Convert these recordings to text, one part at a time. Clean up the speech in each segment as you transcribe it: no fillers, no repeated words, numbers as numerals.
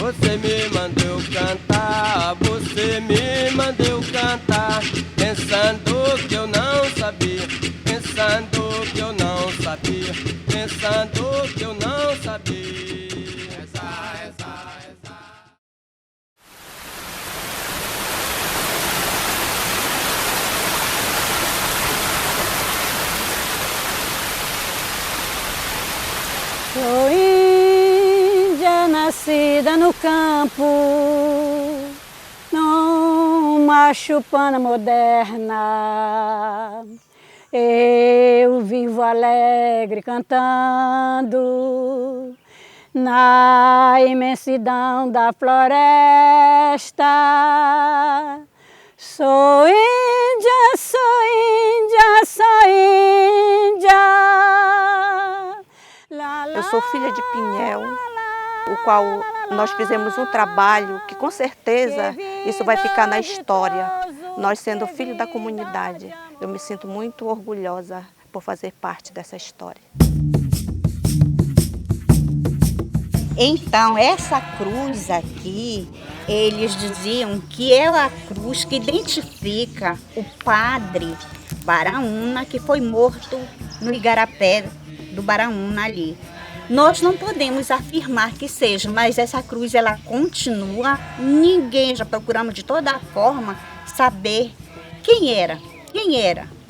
Você me mandou cantar, você me mandou cantar, pensando que eu não sabia, pensando que eu não sabia, pensando que eu não sabia. Sou índia nascida no campo, numa chupana moderna. Eu vivo alegre cantando na imensidão da floresta. Sou índia, sou índia, sou índia. Eu sou filha de Pinhel, o qual nós fizemos um trabalho que com certeza isso vai ficar na história. Nós sendo filho da comunidade, eu me sinto muito orgulhosa por fazer parte dessa história. Então, essa cruz aqui, eles diziam que é a cruz que identifica o padre Baraúna, que foi morto no igarapé do Baraúna ali. Nós não podemos afirmar que seja, mas essa cruz ela continua. Ninguém, já procuramos de toda forma saber quem era.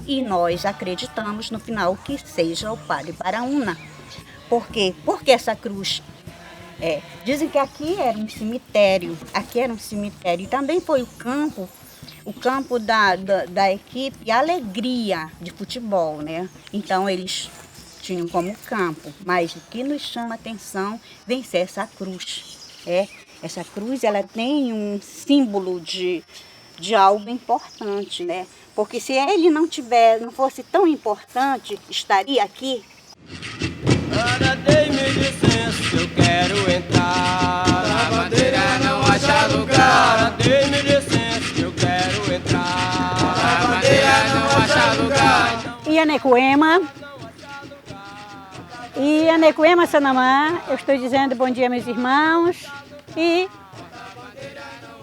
E nós acreditamos no final que seja o padre Baraúna. Por quê? Porque essa cruz, dizem que aqui era um cemitério, e também foi o campo da equipe Alegria de futebol, né? Então eles tinham como campo, mas o que nos chama a atenção vem ser essa cruz. Essa cruz ela tem um símbolo de algo importante, né? Porque se ele não fosse tão importante, estaria aqui. Para dei-me licença, eu quero entrar. A bandeira não acha lugar. Para dei-me licença, eu quero entrar. A bandeira não acha lugar. Ianecuema Sanamá, eu estou dizendo bom dia, meus irmãos. E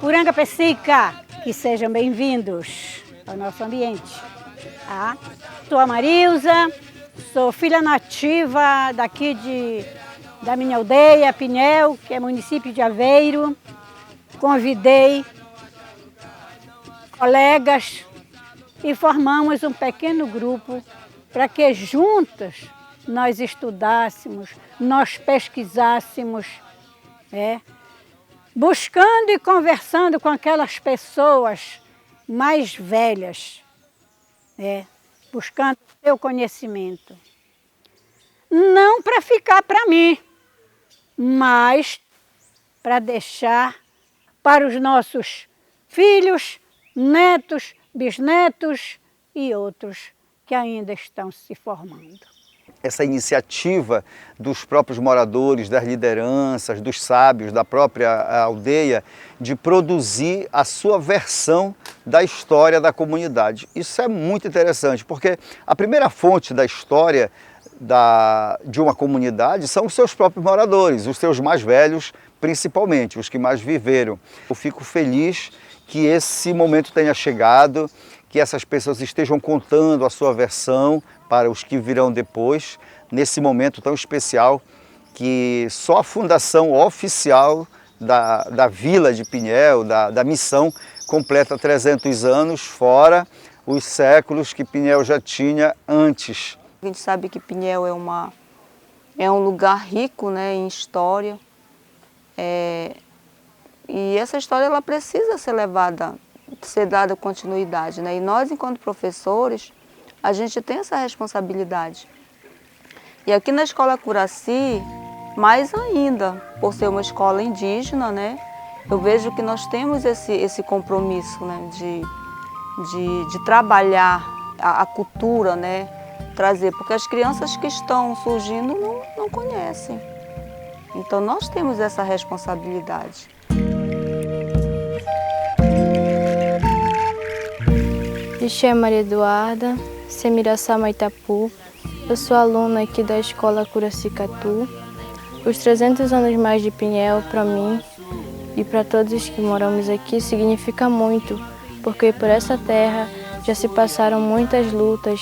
Puranga Pessica, que sejam bem-vindos ao nosso ambiente. Tá? Sou a Marilza, sou filha nativa daqui da minha aldeia, Pinhel, que é município de Aveiro. Convidei colegas e formamos um pequeno grupo para que juntas nós estudássemos, nós pesquisássemos, buscando e conversando com aquelas pessoas mais velhas, buscando o seu conhecimento. Não para ficar para mim, mas para deixar para os nossos filhos, netos, bisnetos e outros que ainda estão se formando. Essa iniciativa dos próprios moradores, das lideranças, dos sábios da própria aldeia, de produzir a sua versão da história da comunidade. Isso é muito interessante, porque a primeira fonte da história de uma comunidade são os seus próprios moradores, os seus mais velhos, principalmente, os que mais viveram. Eu fico feliz que esse momento tenha chegado, que essas pessoas estejam contando a sua versão para os que virão depois, nesse momento tão especial que só a fundação oficial da Vila de Pinhel, da missão, completa 300 anos, fora os séculos que Pinhel já tinha antes. A gente sabe que Pinhel é um lugar rico, né, em história, e essa história ela precisa ser dada continuidade, né? E nós, enquanto professores, a gente tem essa responsabilidade. E aqui na Escola Curaci, mais ainda, por ser uma escola indígena, né? Eu vejo que nós temos esse compromisso, né? de trabalhar a cultura, né? Trazer, porque as crianças que estão surgindo não conhecem. Então nós temos essa responsabilidade. Me chamo Maria Eduarda, Semiraçama Itapu. Eu sou aluna aqui da Escola Curacicatu. Os 300 anos mais de Pinhel, para mim, e para todos que moramos aqui significa muito, porque por essa terra já se passaram muitas lutas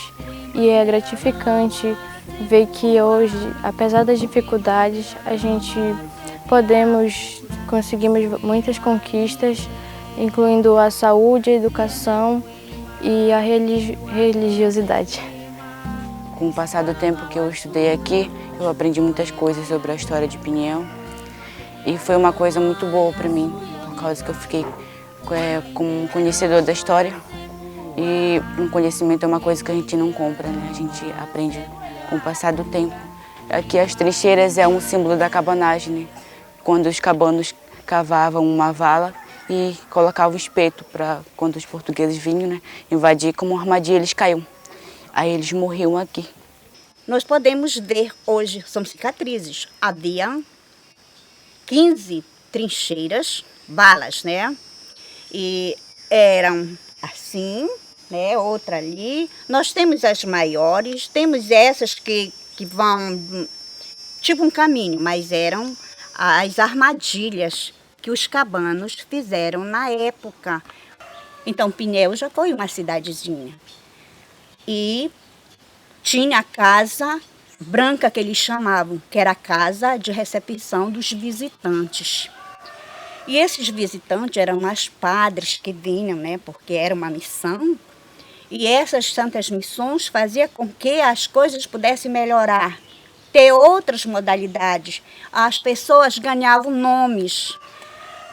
e é gratificante ver que hoje, apesar das dificuldades, a gente conseguimos muitas conquistas, incluindo a saúde, a educação e a religiosidade. Com o passar do tempo que eu estudei aqui, eu aprendi muitas coisas sobre a história de Pinhel e foi uma coisa muito boa para mim, por causa que eu fiquei como conhecedor da história e um conhecimento é uma coisa que a gente não compra, né? A gente aprende com o passar do tempo. Aqui as trincheiras é um símbolo da cabanagem, né? Quando os cabanos cavavam uma vala e colocavam espeto para quando os portugueses vinham, né, invadir, como uma armadilha, eles caíam. Aí eles morriam aqui. Nós podemos ver hoje, são cicatrizes. Havia 15 trincheiras, balas, né? E eram assim, né? Outra ali. Nós temos as maiores, temos essas que vão tipo um caminho, mas eram as armadilhas que os cabanos fizeram na época. Então, Pinhel já foi uma cidadezinha. E tinha a casa branca que eles chamavam, que era a casa de recepção dos visitantes. E esses visitantes eram os padres que vinham, né, porque era uma missão. E essas santas missões faziam com que as coisas pudessem melhorar, ter outras modalidades. As pessoas ganhavam nomes.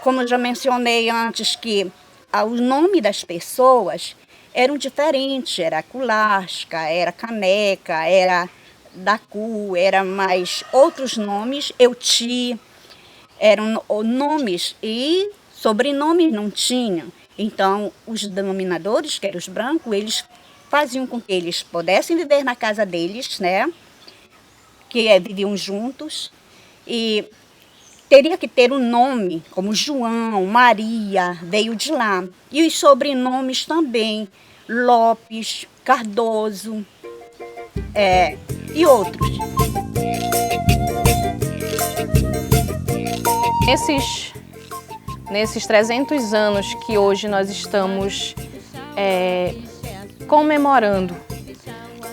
Como eu já mencionei antes, que o nome das pessoas eram diferentes. Era Culasca, era Caneca, era Dacu, era mais outros nomes, Euti. Eram nomes e sobrenomes não tinham. Então, os denominadores, que eram os brancos, eles faziam com que eles pudessem viver na casa deles, né? Que viviam juntos. E teria que ter um nome, como João, Maria, veio de lá. E os sobrenomes também, Lopes, Cardoso, e outros. Nesses 300 anos que hoje nós estamos comemorando,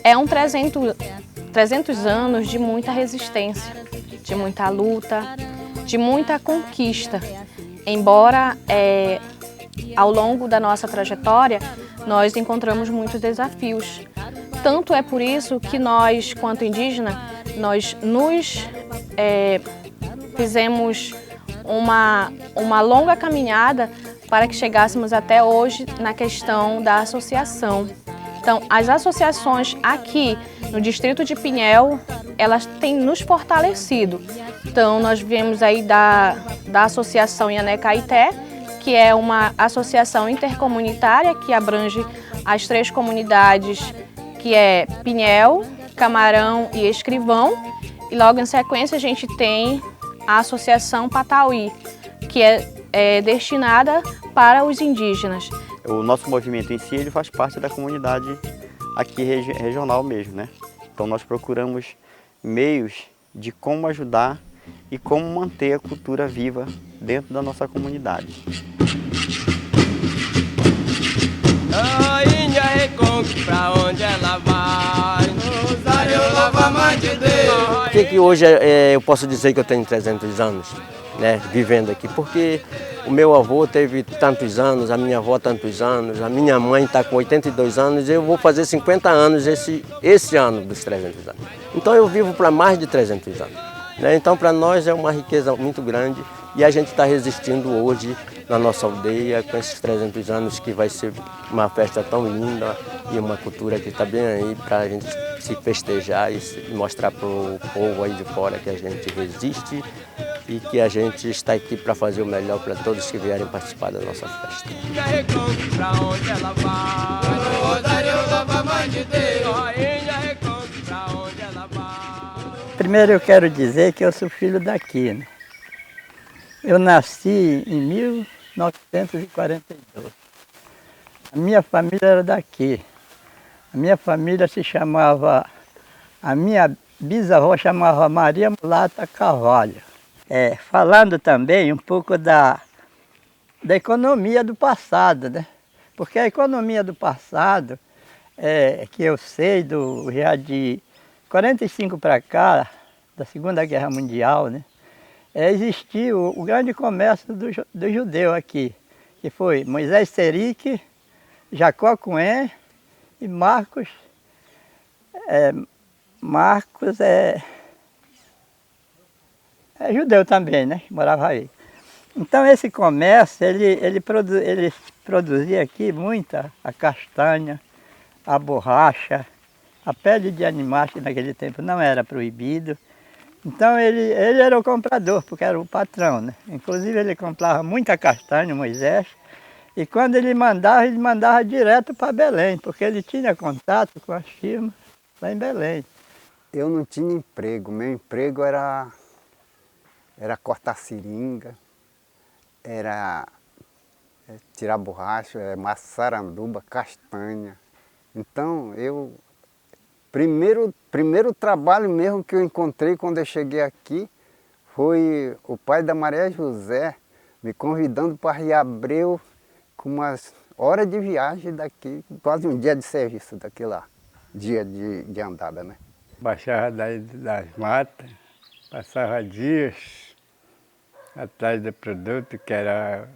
é um 300 anos de muita resistência, de muita luta, de muita conquista. Embora ao longo da nossa trajetória nós encontramos muitos desafios. Tanto é por isso que nós, quanto indígena, nós nos fizemos uma longa caminhada para que chegássemos até hoje na questão da associação. Então, as associações aqui no distrito de Pinhel, elas têm nos fortalecido. Então, nós viemos aí da Associação Iané-Caeté, que é uma associação intercomunitária que abrange as 3 comunidades, que é Pinhel, Camarão e Escrivão. E logo em sequência a gente tem a Associação Patauí, que é destinada para os indígenas. O nosso movimento em si, ele faz parte da comunidade aqui regional mesmo, né? Então nós procuramos meios de como ajudar e como manter a cultura viva dentro da nossa comunidade. Por que hoje eu posso dizer que eu tenho 300 anos, né, vivendo aqui? Porque o meu avô teve tantos anos, a minha avó tantos anos, a minha mãe está com 82 anos, eu vou fazer 50 anos esse ano dos 300 anos. Então eu vivo para mais de 300 anos. Né? Então para nós é uma riqueza muito grande e a gente está resistindo hoje na nossa aldeia com esses 300 anos, que vai ser uma festa tão linda e uma cultura que está bem aí para a gente se festejar e mostrar para o povo aí de fora que a gente resiste e que a gente está aqui para fazer o melhor para todos que vierem participar da nossa festa. Primeiro eu quero dizer que eu sou filho daqui, né? Eu nasci em 1942. A minha família era daqui. A minha família se chamava... A minha bisavó chamava Maria Mulata Carvalho. Falando também um pouco da da economia do passado, né? Porque a economia do passado, que eu sei já de 45 para cá, da Segunda Guerra Mundial, né? Existiu o grande comércio do judeu aqui, que foi Moisés Serique, Jacó Cohen e Marcos. Marcos é judeu também, né? Morava aí. Então esse comércio, ele produzia aqui muita a castanha, a borracha, a pele de animais, que naquele tempo não era proibido. Então ele era o comprador, porque era o patrão, né? Inclusive ele comprava muita castanha, Moisés, e quando ele mandava direto para Belém, porque ele tinha contato com as firmas lá em Belém. Eu não tinha emprego, meu emprego era cortar seringa, era tirar borracha, maçaranduba, castanha. Então primeiro trabalho mesmo que eu encontrei quando eu cheguei aqui foi o pai da Maria José me convidando para Riabreu com umas horas de viagem daqui, quase um dia de serviço daqui lá, dia de andada, né? Baixava das matas, passava dias atrás do produto que era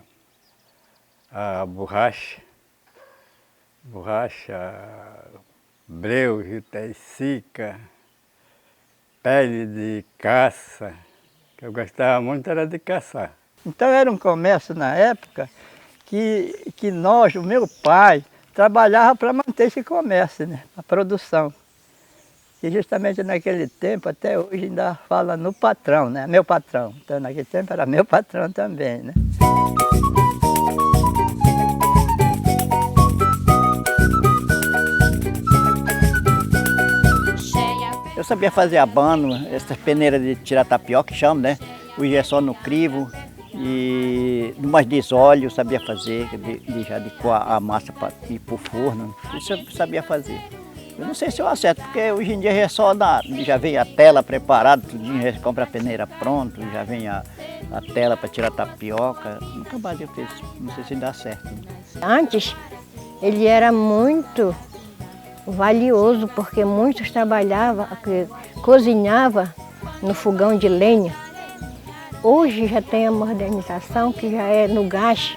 a borracha, breu, jutecica, pele de caça, que eu gostava muito era de caçar. Então era um comércio na época que nós, o meu pai, trabalhava para manter esse comércio, né? A produção. E justamente naquele tempo, até hoje ainda fala no patrão, né? Meu patrão. Então naquele tempo era meu patrão também, né? Eu sabia fazer abano, essas peneiras de tirar tapioca que chamam, né? Hoje é só no crivo e umas desóleo eu sabia fazer, já de coar a massa para ir para o forno. Isso eu sabia fazer. Eu não sei se eu acerto, porque hoje em dia é só já vem a tela preparada, tudinho, já compra a peneira pronto, já vem a tela para tirar tapioca. Nunca mais eu fiz, não sei se dá certo. Antes, ele era muito valioso, porque muitos trabalhavam, cozinhavam no fogão de lenha. Hoje já tem a modernização, que já é no gás,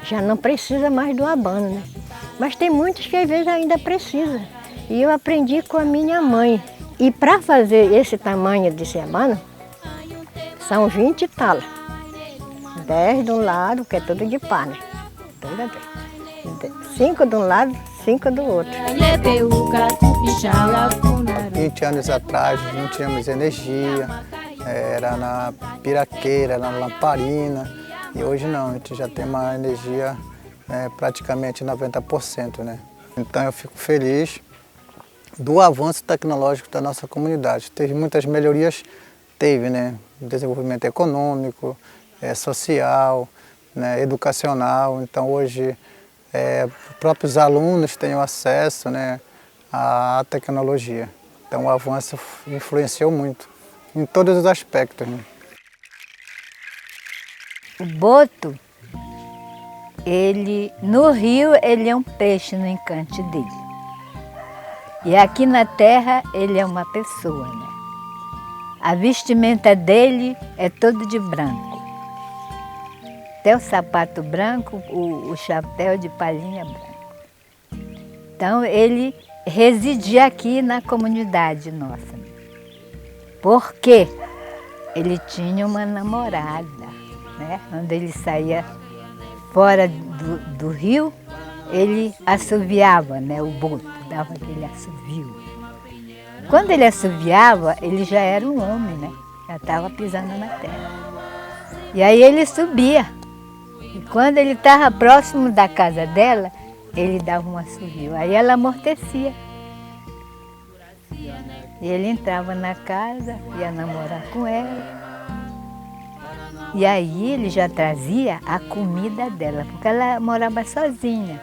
já não precisa mais do abano, né? Mas tem muitos que às vezes ainda precisam. E eu aprendi com a minha mãe. E para fazer esse tamanho desse abano, são 20 talas. 10 de um lado, que é tudo de pá, né? 5 de um lado, 5 do outro. 20 anos atrás não tínhamos energia, era na piraqueira, na lamparina, e hoje não, a gente já tem uma energia praticamente 90%, né? Então eu fico feliz do avanço tecnológico da nossa comunidade. Teve muitas melhorias, né? Desenvolvimento econômico, social, né? Educacional, então hoje os próprios alunos têm acesso, né, à tecnologia. Então o avanço influenciou muito, em todos os aspectos, né? O boto, no rio, ele é um peixe no encante dele. E aqui na terra, ele é uma pessoa, né? A vestimenta dele é todo de branco. Até o sapato branco, o chapéu de palhinha branco. Então ele residia aqui na comunidade nossa. Porque ele tinha uma namorada, né? Quando ele saía fora do rio, ele assoviava, né? O boto, dava aquele assovio. Quando ele assoviava, ele já era um homem, né? Já estava pisando na terra. E aí ele subia. E quando ele estava próximo da casa dela, ele dava um assovio. Aí ela amortecia. E ele entrava na casa, ia namorar com ela. E aí ele já trazia a comida dela, porque ela morava sozinha.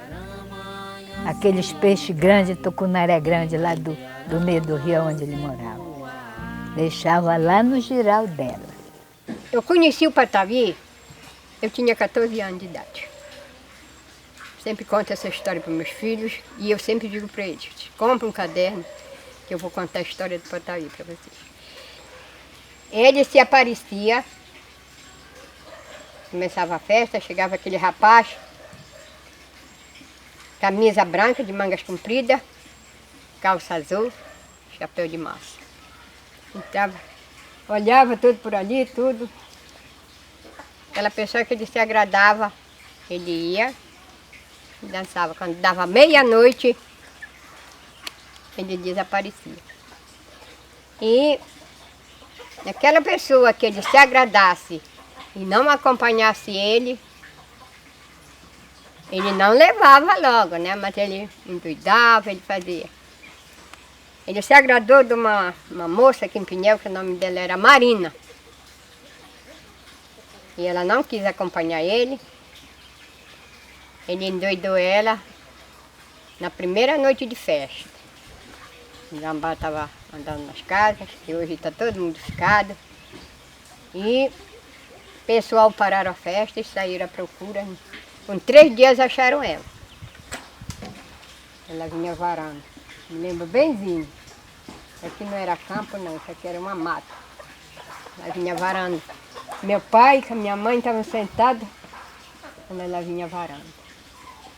Aqueles peixes grandes, tucunaré grande, lá do meio do rio onde ele morava. Deixava lá no giral dela. Eu conheci o Patavi Eu tinha 14 anos de idade. Sempre conto essa história para meus filhos e eu sempre digo para eles, compra um caderno que eu vou contar a história do Potaí para vocês. Ele se aparecia, começava a festa, chegava aquele rapaz, camisa branca de mangas compridas, calça azul, chapéu de massa. Entrava, olhava tudo por ali, tudo. Aquela pessoa que ele se agradava, ele ia e dançava. Quando dava meia-noite, ele desaparecia. E aquela pessoa que ele se agradasse e não acompanhasse ele não levava logo, né? Mas ele endoidava, ele fazia. Ele se agradou de uma moça aqui em Pinhel, que o nome dela era Marina. E ela não quis acompanhar ele. Ele endoidou ela na primeira noite de festa. O Gambá estava andando nas casas, que hoje está todo mundo ficado. E o pessoal pararam a festa e saíram à procura. Com 3 dias acharam ela. Ela vinha varando. Me lembro benzinho. Isso aqui não era campo não, isso aqui era uma mata. Ela vinha varando. Meu pai e a minha mãe estavam sentados quando ela vinha varando.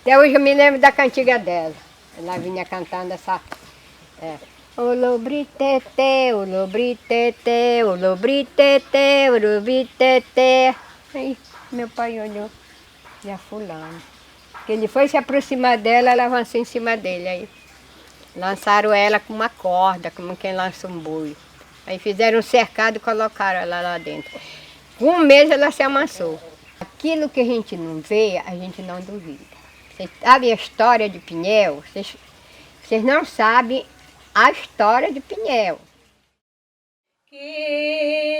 Até hoje eu me lembro da cantiga dela. Ela vinha cantando essa... O lobritete, o lobritete, o lobritete, o lobritete. Aí meu pai olhou. E a fulana. Que ele foi se aproximar dela, ela avançou em cima dele. Aí lançaram ela com uma corda, como quem lança um boi. Aí fizeram um cercado e colocaram ela lá dentro. Com 1 mês ela se amansou. Aquilo que a gente não vê, a gente não duvida. Vocês sabem a história de Pinhel? Vocês não sabem a história de Pinhel. Que